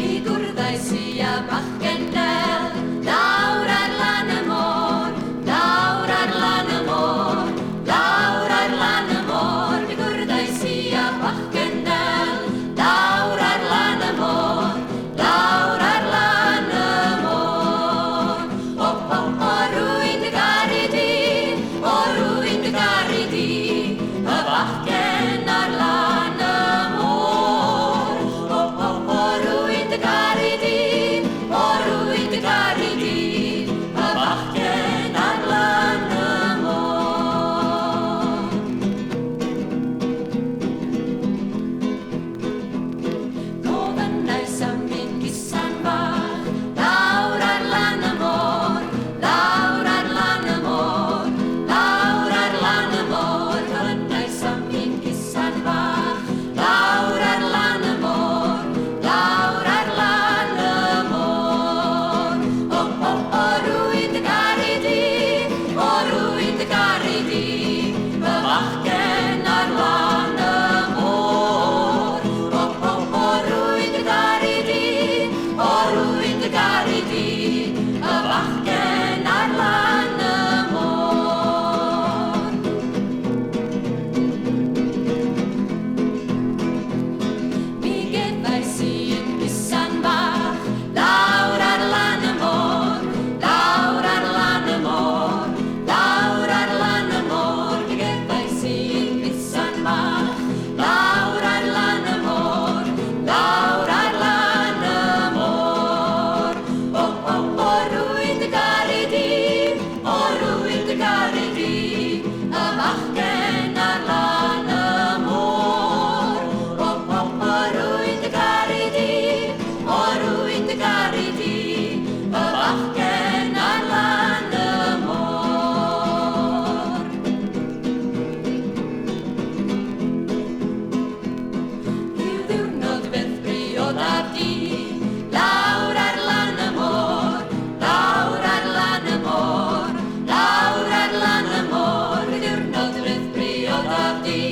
Vigurdaisia Bachkendel, Laurar Lanemor, Laurar Lanemor, Laurar Lanemor, Vigurdaisia Bachkendel, Laurar Lanemor, Laurar Lanemor. Oruin de Garidi, Oruin de Garidi, Bachkenar Lanemor. Oruin de Garidi, Oruin de Garidi, Bachkenar Lanemor. Koven näissä min kissan var, Laurar Lanemor, Laurar Lanemor, Laurar Lanemor. Koven näissä min kissan var, Laurar Lanemor, Laurar Lanemor. Oruin de Garidi, Oruin de Garidi, Bachkenar Lanemor. Oruin de Garidi, Oruin de Garidi, Bachkenar Lanemor. Migeväisiin kissan var, Laurar Lanemor, Laurar Lanemor, Laurar Lanemor. Migeväisiin kissan var, Laurar Lanemor, Laurar Lanemor. Oruin de Garidi, Oruin de Garidi, Bachkenar Lanemor. Oruin de Garidi, Oruin de Garidi, Bachkenar Lanemor. Hiudiurnod vethri odavdi, Laurar Lanemor, Laurar Lanemor, Laurar Lanemor. Hiudiurnod vethri odavdi,